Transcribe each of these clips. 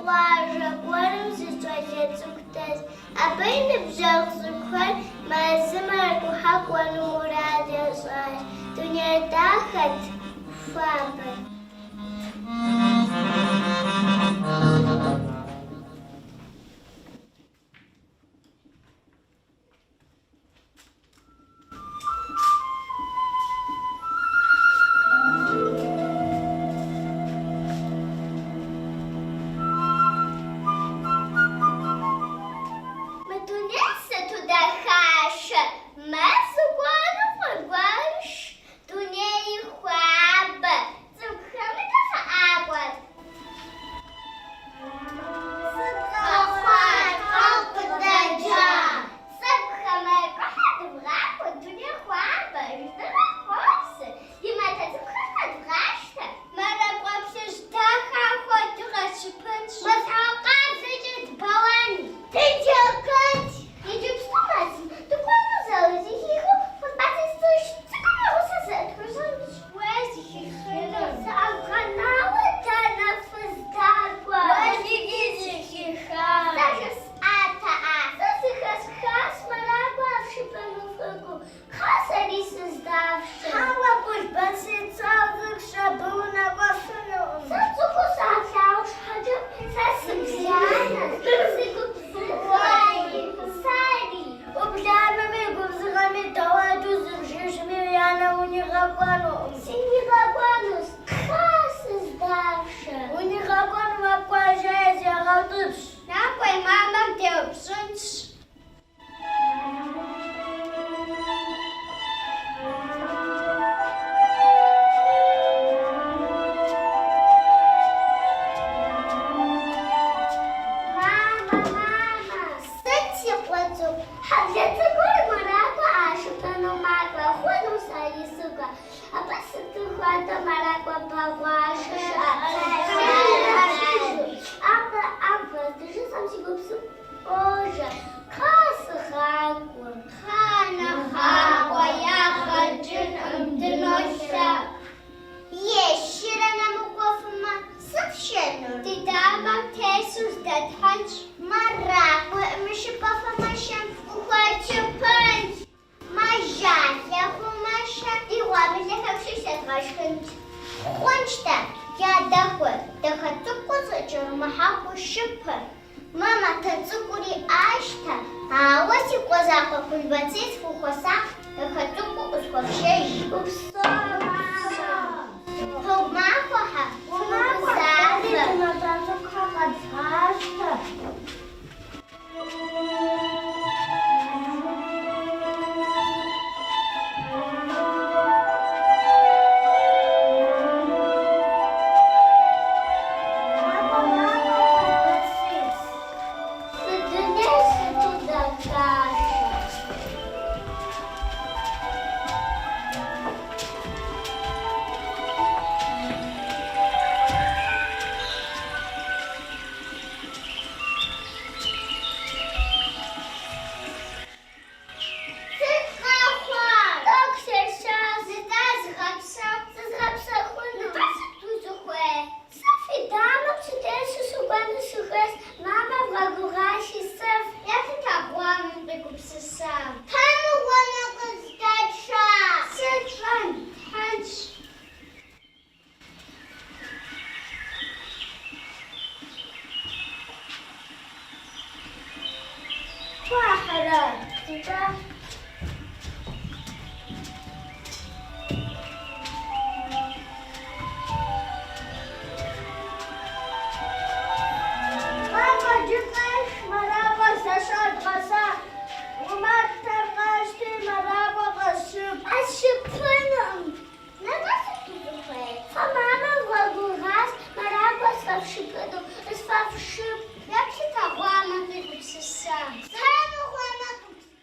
къуажэ гуэрым зыщӏэлэцӏыхутэщ. Абы и ныбжьэгъу цӏыкӏухэр мэзым аргухьэ кӏуэну мурад ящӏащ. Дуней дахэт хуабэр.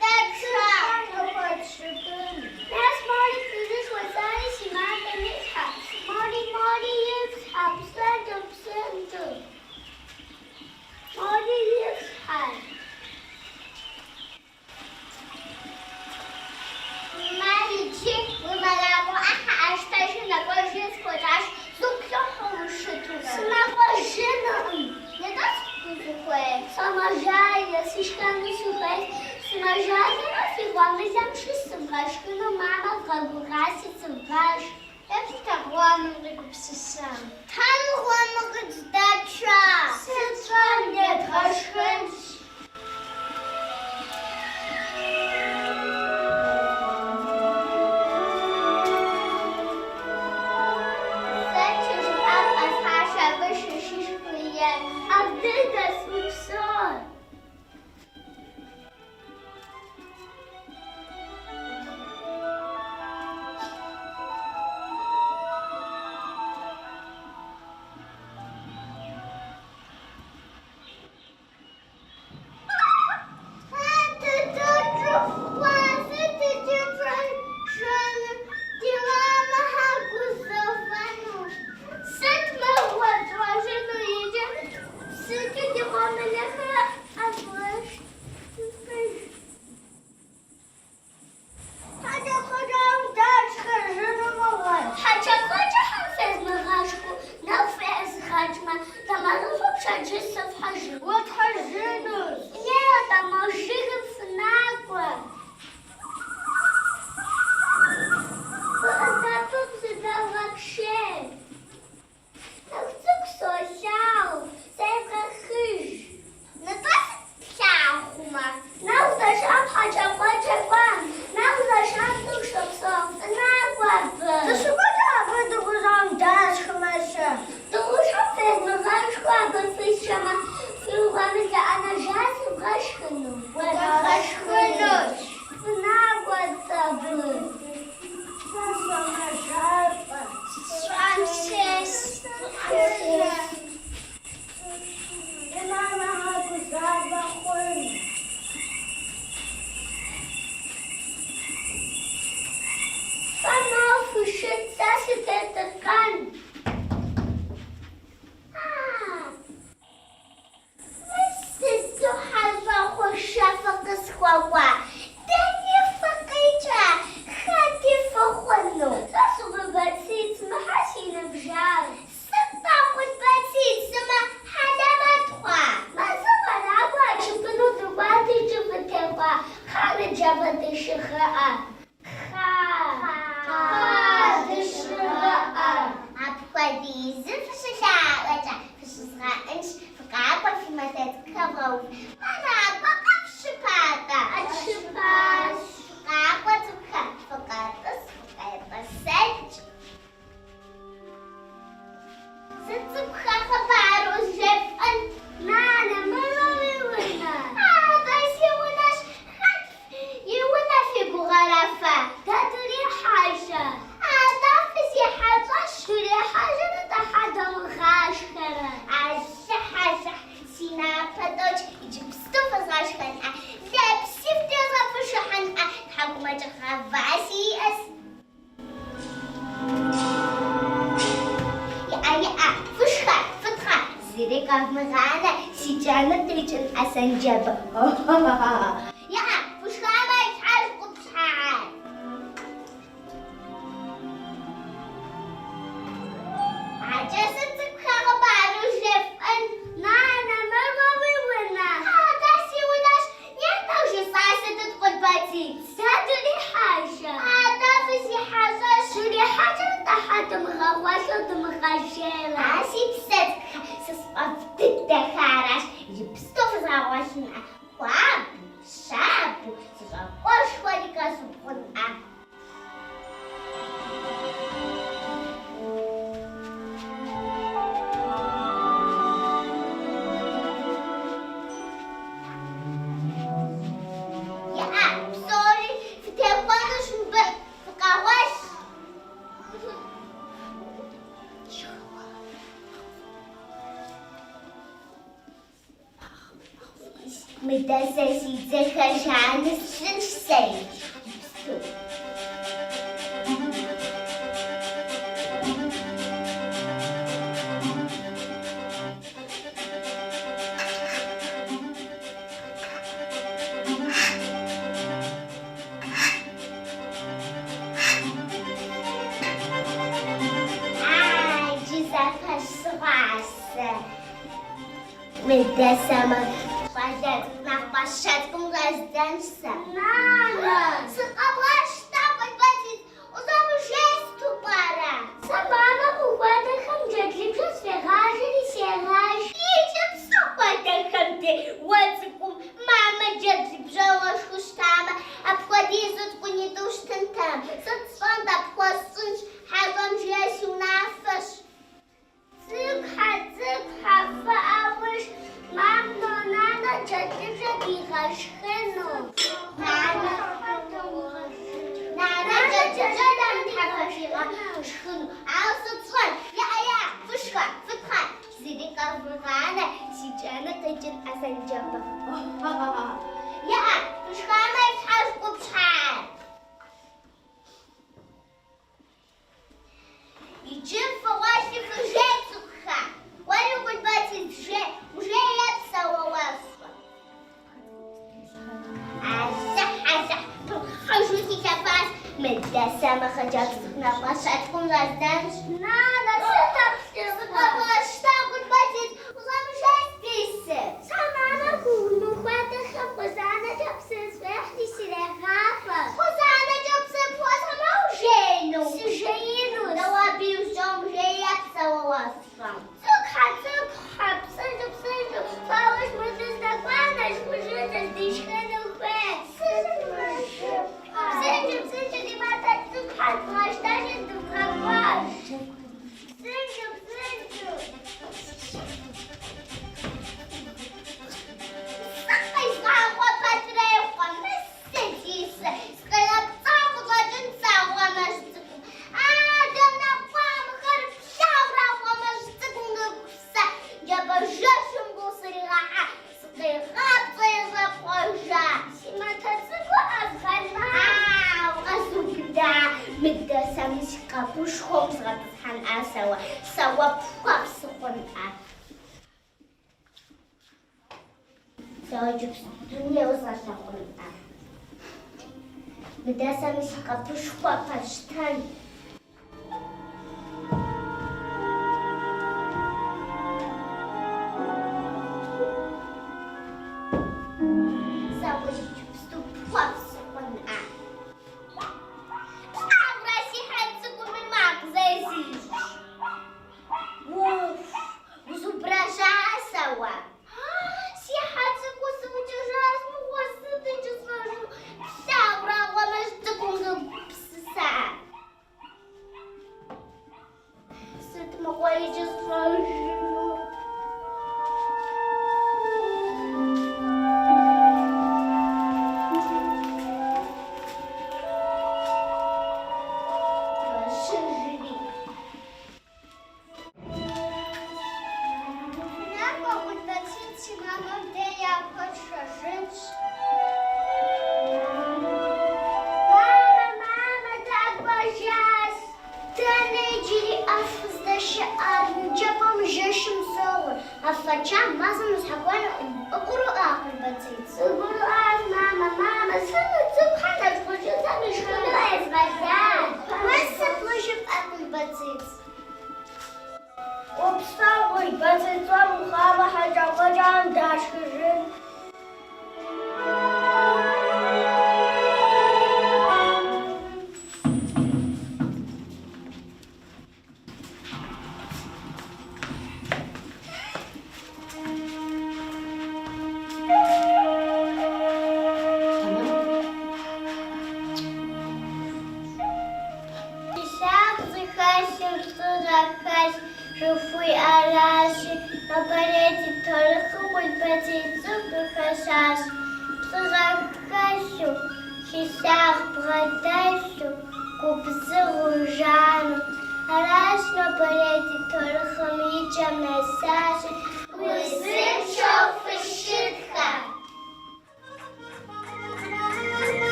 Так Анажазэра фи гъуэмылэм щысывгъэшхыну мамэ вгъэгугъаси цывгъэш. Еплъэгъуэным къигупсыса. Тхьэм гъуэмэ къыдздача. Сыт едгъэшхынщ.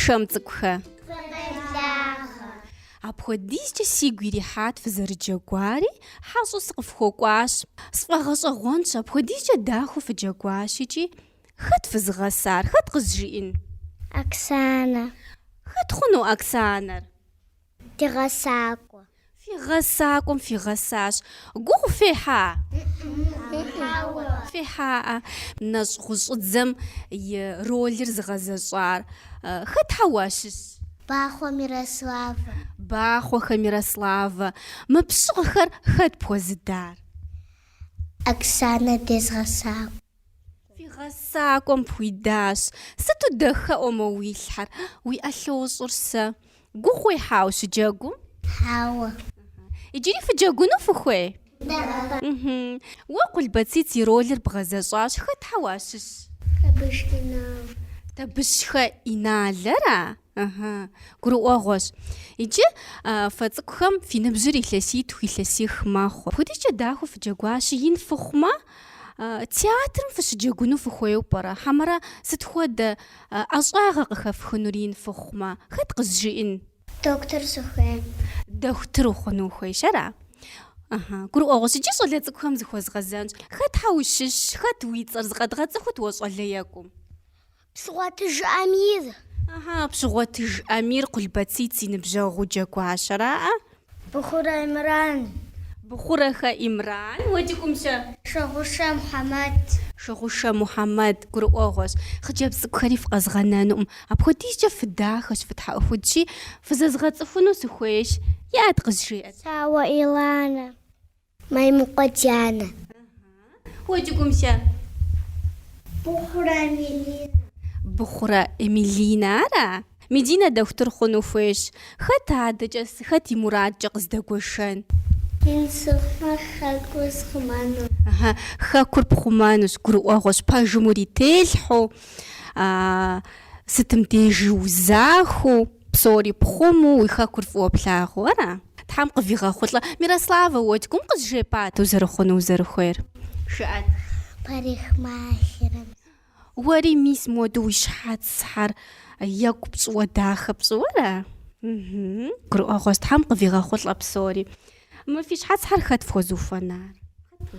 Шэм цӏыкӏухэ. Апхуэдизкӏэ сигу ирихьат фызэрыджэгуари, хьэщӏэу сыкъыфхуэкӏуащ. Сфӏэгъэщӏэгъуэнщ, апхуэдизкӏэ дахэу фыджэгуащ икӏи. Хэт фызыгъэсар? Хэт къызжиӏэн? Оксана. Хэт хъуну Оксанэр? Ди гъэсакӏуэ. Фи гъэсакӏуэм фигъэсащ. Гугъу фехьа? Фехьаӏэ. Нэщӏ гъущӏыдзэм и ролыр зыгъэзэщӏар хэтхьэ уащыщ? Бахъуэ Мирослава. Бахъуэхэ Мирослава. Мы пщыгъэхэр хэт пхуэзыдар? Оксана дезгъэсакъуэ. Фи гъэсакӏуэм пхуидащ. Сыту дахэӏуэ мэ уилъхьэр? Уи ӏэлъощӏыр сэ. Гугъу уехьа ущыджэгум? Хьауэ. Иджыри фыджэгуну фыхуей? Уэ Къулбэциц и ролыр бгъэзэщӏащ. Хэтхьэ уащыщ? Табыщхэ Иналэра? Гурыӏуэгъуэщ. Иджы фэ цӏыкӏухэм фи ныбжьыр илъэситху илъэсих мэхъу. Апхуэдизкӏэ дахэу фыджэгуащи, ин фыхъумэ, театрым фыщыджэгуну фыхуейуэ пӏэрэ? Хьэмэрэ сыт хуэдэ ӏэщӏагъэ къыхэфхынур ин фыхъумэ? Хэт къызжиӏэн? Доктор сыхуей. Дохутыр ухъуну ухуейщ ара? Гурыӏуэгъуэщ. Иджы щӏалэ цӏыкӏухэм зыхуэзгъэзэнщ. Хэтхьэ ущыщ? Хэт уи цӏэр зыкъэдгъэцӏыхут уэ щӏалэ екӏум? Псыгъуэтыж Амир. Пщыгъуэтыж Амир Къулбэциц и ныбжьэгъуу джэгуащ араӏэ? Бухура Имран. Бухурэхэ Имран. Уэдикъумщэ? Шэгъушэ Мухьэмэд. Шэгъушэ Мухьэмэд. Гурыӏуэгъуэщ. Хъыджэбз цӏыкӏухэри фыкъэзгъэнэнуӏым. Апхуэдизкӏэ фыдахэщ, фытхьэӏухудщи, фызэзгъэцӏыхуну сыхуейщ. Яӏэт къызжиӏэт. Сауэ Иланэ. Маймукъуэ Дианэ. Уэдикъумщэ? Бухура Эмилинэ. Бухурэ Эмилинэ ара? Мединэ дохутыр хъуну хуейщ. Хэт адэкӏэ, хэт и мурадкӏэ къыздэгуэшэн? Инсыхмэ хэкур схъумэну. Хэкур пхъумэнущ. Гурыӏуэгъуэщ. Пэжым урителъхьу, сытым дежи узахыу, псори пхъуму, уи хэкур фӏыуэ плъагъуу ара? Тхьэм къывигъэхъулӏэ. Мирославэ, уэдикъум къызжепӏатэ узэрыхъуну узэрыхуейр? Жыӏэт. Парикмахерым. Уэри мис моду уи щхьэцхьэр екӏу пщӏыуэ дахэ пщӏыуэрэ? Гурыӏуэгъуэщ. Тхьэм къывигъэхъулӏэ псори. Мы фи щхьэцхьэр хэт фхуэзыуфэнар?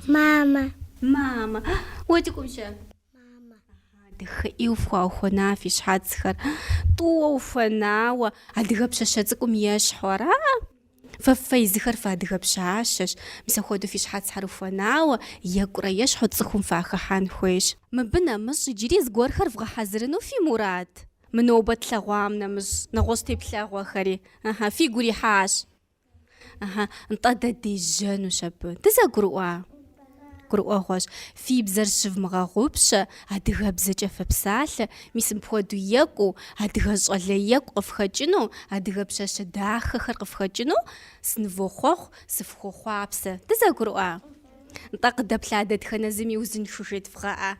Мамэ. Мамэ. Уэдикъумщэ? Мамэ. Дыхъыӏиу фхуаухуэна фи щхьэцхэр. ТӀууэ уфэнауэ адыгэ пщащэ цӏыкӏум ещхьу ара? Фэ езыхэр фэ адыгэ пщащэщ. Мис апхуэдэу фи щхьэцхьэр ухуэнауэ екӏурэ ещхьу цӏыхум фахыхьэн хуейщ. Мыбы нэмыщӏ иджыри зыгуэрхэр вгъэхьэзырыну фи мурад? Мы нобэ тлъэгъуам нэмыщӏ, нэгъуэщӏ теплъэгъуэхэри. Фигу ирихьащ. НтӀэ дэ дежьэнущ абы. Дызэгурыӏуа? Гурыӏуэгъуэщ. Фи бзэр щывмыгъэгъупщэ, адыгэбзэкӏэ фыпсалъэ, мис мыпхуэдэу екӏуу, адыгэ щӏалэ екӏу къыфхэкӏыну, адыгэ пщащэ дахэхэр къыфхэкӏыну, сынывохъуэхъу, сыфхуэхъуапсэ. Дызэгурыӏуа? НтӀэ къыдэплъа дэтхэнэ зыми узыншэу жет фгъэӏэ.